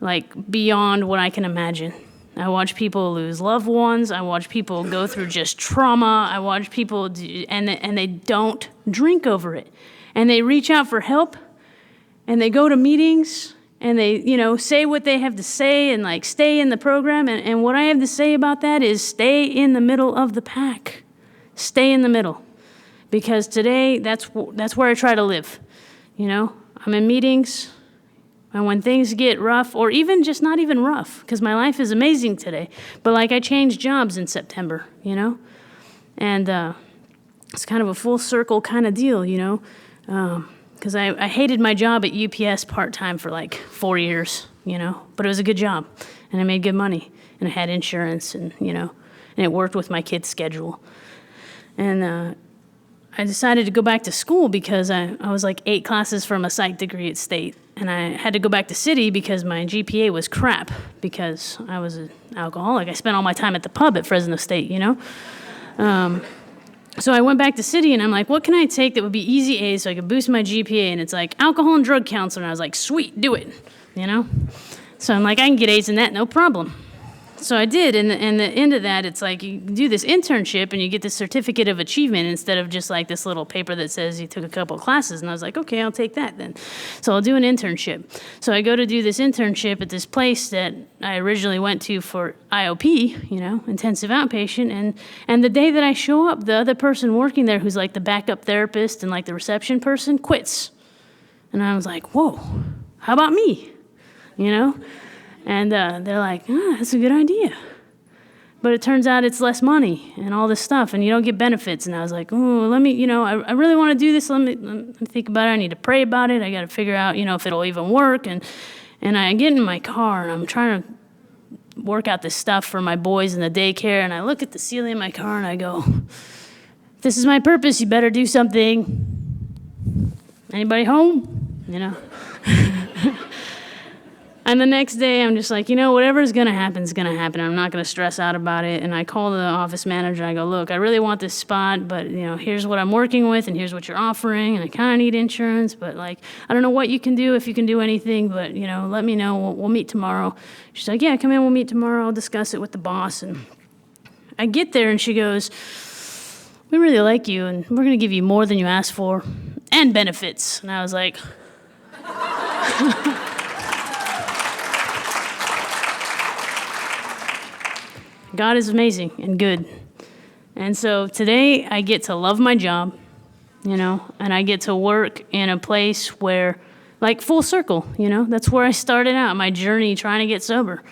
like beyond what I can imagine. I watch people lose loved ones. I watch people go through just trauma. I watch people and they don't drink over it. And they reach out for help, and they go to meetings, and they, you know, say what they have to say and like stay in the program. And what I have to say about that is stay in the middle of the pack. Stay in the middle. Because today, that's where I try to live. You know, I'm in meetings. And when things get rough, or even just not even rough, because my life is amazing today, but like I changed jobs in September, you know? And it's kind of a full circle kind of deal, you know? Because I hated my job at UPS part-time for like 4 years, you know? But it was a good job, and I made good money, and I had insurance, and, you know? and it worked with my kid's schedule. And I decided to go back to school because I was like 8 classes from a psych degree at State. And I had to go back to City because my GPA was crap because I was an alcoholic. I spent all my time at the pub at Fresno State, you know? So I went back to City, and I'm like, what can I take that would be easy A's so I could boost my GPA? And it's like alcohol and drug counselor. And I was like, sweet, do it, you know? So I'm like, I can get A's in that, no problem. So I did, and the end of that, it's like you do this internship and you get this certificate of achievement instead of just like this little paper that says you took a couple of classes. And I was like, okay, I'll take that then. So I'll do an internship. So I go to do this internship at this place that I originally went to for IOP, you know, intensive outpatient. And the day that I show up, the other person working there who's like the backup therapist and like the reception person quits. And I was like, whoa, how about me? You know? And they're like, that's a good idea. But it turns out it's less money and all this stuff, and you don't get benefits. And I was like, oh, let me, you know, I really want to do this. Let me think about it. I need to pray about it. I got to figure out, you know, if it'll even work. And I get in my car, and I'm trying to work out this stuff for my boys in the daycare. And I look at the ceiling of my car, and I go, if this is my purpose, you better do something. Anybody home? You know? And the next day, I'm just like, you know, whatever's going to happen is going to happen. I'm not going to stress out about it. And I call the office manager. I go, look, I really want this spot, but, you know, here's what I'm working with, and here's what you're offering, and I kind of need insurance. But, like, I don't know what you can do, if you can do anything, but, you know, let me know. We'll meet tomorrow. She's like, yeah, come in. We'll meet tomorrow. I'll discuss it with the boss. And I get there, and she goes, we really like you, and we're going to give you more than you asked for and benefits. And I was like... God is amazing and good. And so today I get to love my job, you know, and I get to work in a place where, like, full circle, you know, that's where I started out, my journey trying to get sober.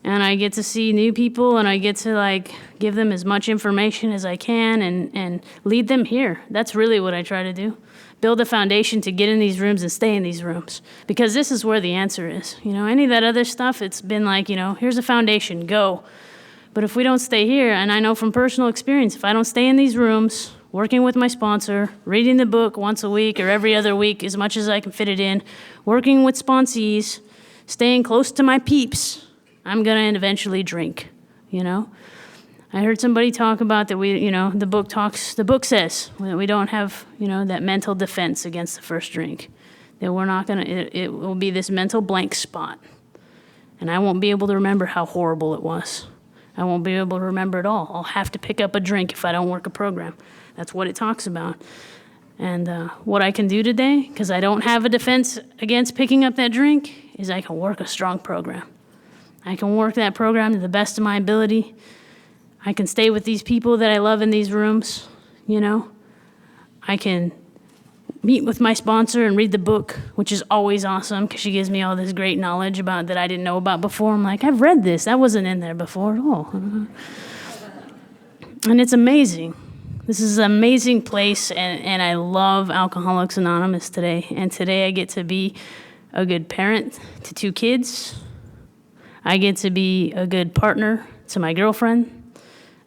And I get to see new people, and I get to, like, give them as much information as I can and lead them here. That's really what I try to do. Build a foundation to get in these rooms and stay in these rooms. Because this is where the answer is. You know, any of that other stuff, it's been like, you know, here's a foundation, go. But if we don't stay here, and I know from personal experience, if I don't stay in these rooms, working with my sponsor, reading the book once a week or every other week as much as I can fit it in, working with sponsees, staying close to my peeps, I'm going to eventually drink, you know? I heard somebody talk about that we, you know, the book says that we don't have, you know, that mental defense against the first drink. That we're not going to, it will be this mental blank spot. And I won't be able to remember how horrible it was. I won't be able to remember it all. I'll have to pick up a drink if I don't work a program. That's what it talks about. And what I can do today, because I don't have a defense against picking up that drink, is I can work a strong program. I can work that program to the best of my ability. I can stay with these people that I love in these rooms, you know. I can meet with my sponsor and read the book, which is always awesome because she gives me all this great knowledge about that I didn't know about before. I'm like, I've read this. That wasn't in there before at all. And it's amazing. This is an amazing place, and I love Alcoholics Anonymous today. And today I get to be a good parent to 2 kids. I get to be a good partner to my girlfriend.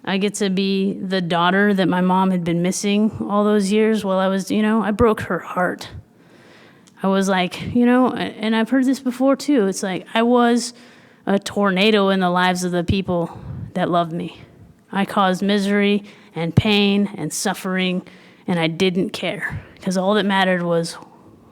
I get to be the daughter that my mom had been missing all those years while I was, you know, I broke her heart. I was like, you know, and I've heard this before too. It's like I was a tornado in the lives of the people that loved me. I caused misery and pain and suffering, and I didn't care because all that mattered was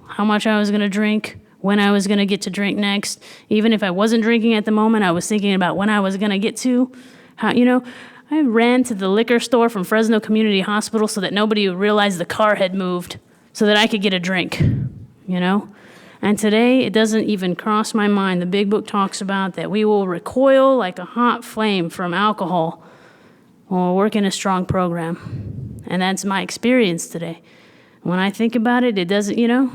how much I was going to drink, when I was going to get to drink next. Even if I wasn't drinking at the moment, I was thinking about when I was going to get to, how, you know, I ran to the liquor store from Fresno Community Hospital so that nobody would realize the car had moved so that I could get a drink, you know? And today, it doesn't even cross my mind. The big book talks about that we will recoil like a hot flame from alcohol when we're working a strong program. And that's my experience today. When I think about it, it doesn't, you know?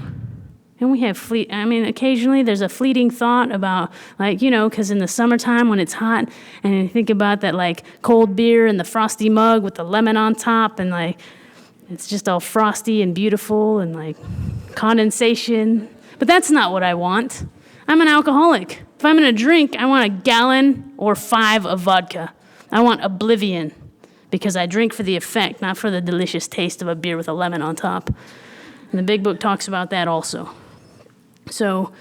And we have occasionally there's a fleeting thought about, like, you know, because in the summertime when it's hot, and you think about that, like, cold beer in the frosty mug with the lemon on top, and, like, it's just all frosty and beautiful and, like, condensation. But that's not what I want. I'm an alcoholic. If I'm going to drink, I want a gallon or 5 of vodka. I want oblivion, because I drink for the effect, not for the delicious taste of a beer with a lemon on top. And the big book talks about that also. So,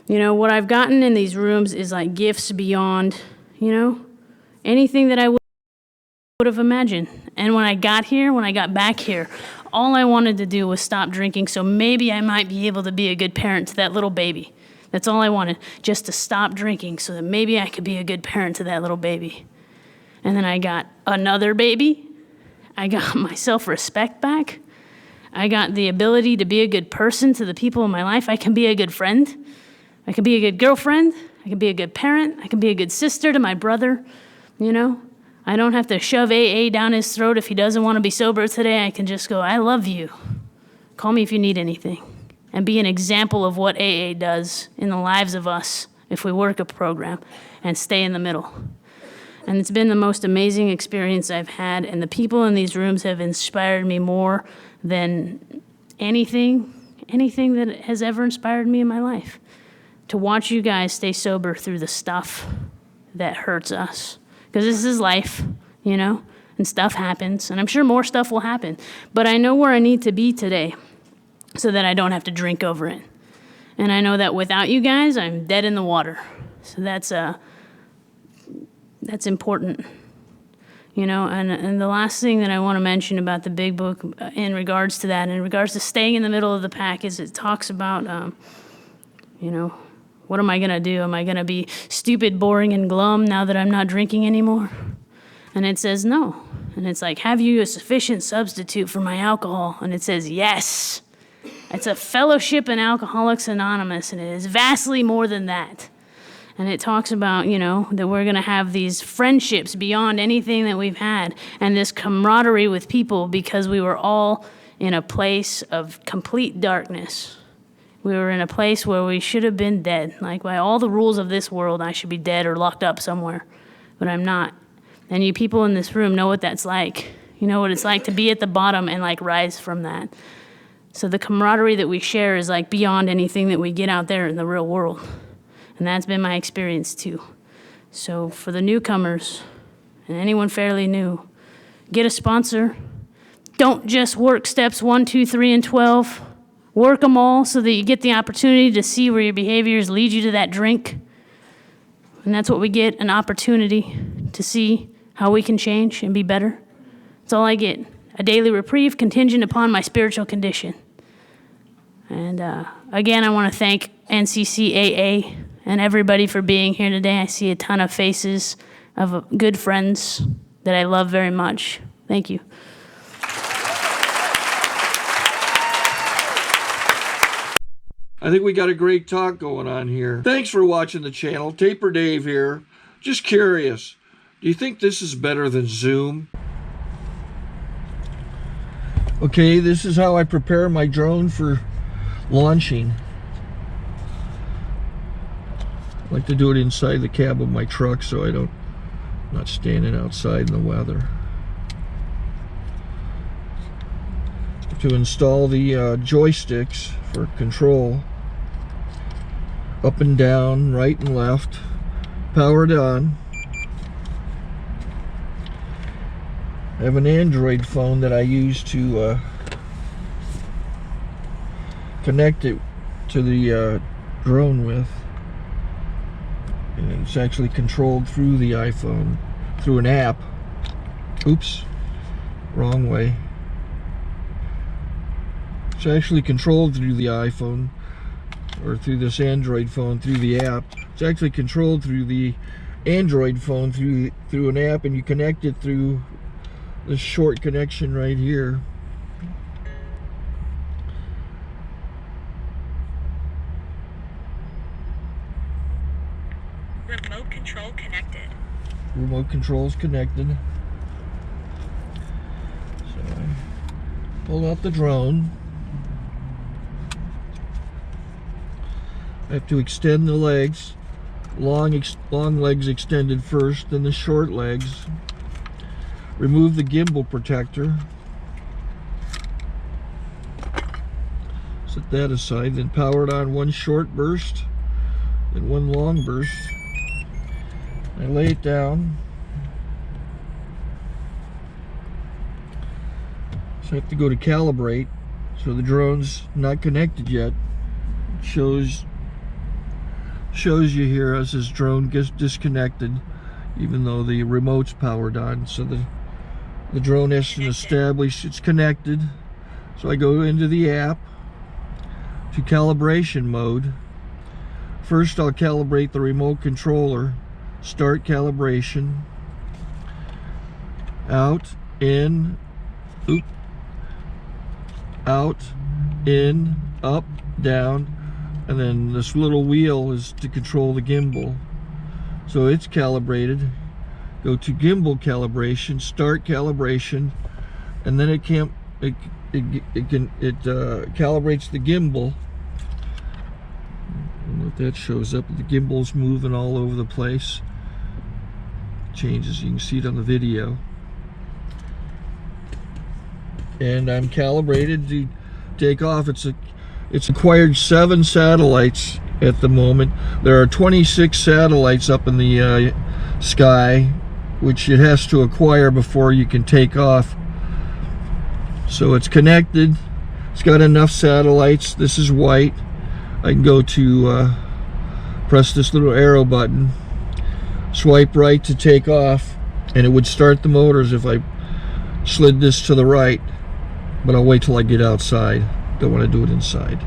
you know, what I've gotten in these rooms is like gifts beyond, you know, anything that I would have imagined. And when I got back here, all I wanted to do was stop drinking, so maybe I might be able to be a good parent to that little baby. That's all I wanted, just to stop drinking so that maybe I could be a good parent to that little baby. And then I got another baby. I got my self-respect back. I got the ability to be a good person to the people in my life. I can be a good friend. I can be a good girlfriend. I can be a good parent. I can be a good sister to my brother, you know? I don't have to shove AA down his throat if he doesn't want to be sober today. I can just go, I love you. Call me if you need anything. And be an example of what AA does in the lives of us if we work a program and stay in the middle. And it's been the most amazing experience I've had, and the people in these rooms have inspired me more than anything that has ever inspired me in my life. To watch you guys stay sober through the stuff that hurts us. Because this is life, you know, and stuff happens, and I'm sure more stuff will happen. But I know where I need to be today so that I don't have to drink over it. And I know that without you guys, I'm dead in the water. So that's important, you know. And the last thing that I want to mention about the big book in regards to that, in regards to staying in the middle of the pack, is it talks about, you know, what am I going to do? Am I going to be stupid, boring, and glum now that I'm not drinking anymore? And it says no. And it's like, have you a sufficient substitute for my alcohol? And it says yes. It's a fellowship in Alcoholics Anonymous, and it is vastly more than that. And it talks about, you know, that we're going to have these friendships beyond anything that we've had, and this camaraderie with people because we were all in a place of complete darkness. We were in a place where we should have been dead. Like, by all the rules of this world, I should be dead or locked up somewhere. But I'm not. And you people in this room know what that's like. You know what it's like to be at the bottom and, like, rise from that. So the camaraderie that we share is, like, beyond anything that we get out there in the real world. And that's been my experience, too. So for the newcomers and anyone fairly new, get a sponsor. Don't just work steps 1, 2, 3, and 12. Work them all so that you get the opportunity to see where your behaviors lead you to that drink. And that's what we get, an opportunity to see how we can change and be better. That's all I get. A daily reprieve contingent upon my spiritual condition. And again, I want to thank NCCAA and everybody for being here today. I see a ton of faces of good friends that I love very much. Thank you. I think we got a great talk going on here. Thanks for watching the channel. Taper Dave here. Just curious, do you think this is better than Zoom? Okay, this is how I prepare my drone for launching. I like to do it inside the cab of my truck so I'm not standing outside in the weather. To install the joysticks for control, up and down, right and left, powered on. I have an Android phone that I use to connect it to the drone with, and it's actually controlled through the iPhone, through an app. Oops, wrong way. It's actually controlled through the iPhone, or through this Android phone, through the app. It's actually controlled through the Android phone, through an app, and you connect it through this short connection right here. Remote control connected. Remote control's connected. So I pull out the drone. I have to extend the legs, long legs extended first, then the short legs. Remove the gimbal protector. Set that aside, then power it on one short burst, then one long burst. I lay it down. So I have to go to calibrate. So the drone's not connected yet. It shows you here as this drone gets disconnected, even though the remote's powered on. So the drone has to establish it's connected. So I go into the app to calibration mode. First I'll calibrate the remote controller. Start calibration. Out, in, oop, out, in, up, down, and then this little wheel is to control the gimbal. So it's calibrated. Go to gimbal calibration, start calibration, and then it calibrates the gimbal. I don't know if that shows up. The gimbal's moving all over the place. Changes, you can see it on the video. And I'm calibrated to take off. It's acquired 7 satellites at the moment. There are 26 satellites up in the sky, which it has to acquire before you can take off. So it's connected. It's got enough satellites. This is white. I can go to press this little arrow button, swipe right to take off, and it would start the motors if I slid this to the right. But I'll wait till I get outside. Don't want to do it inside.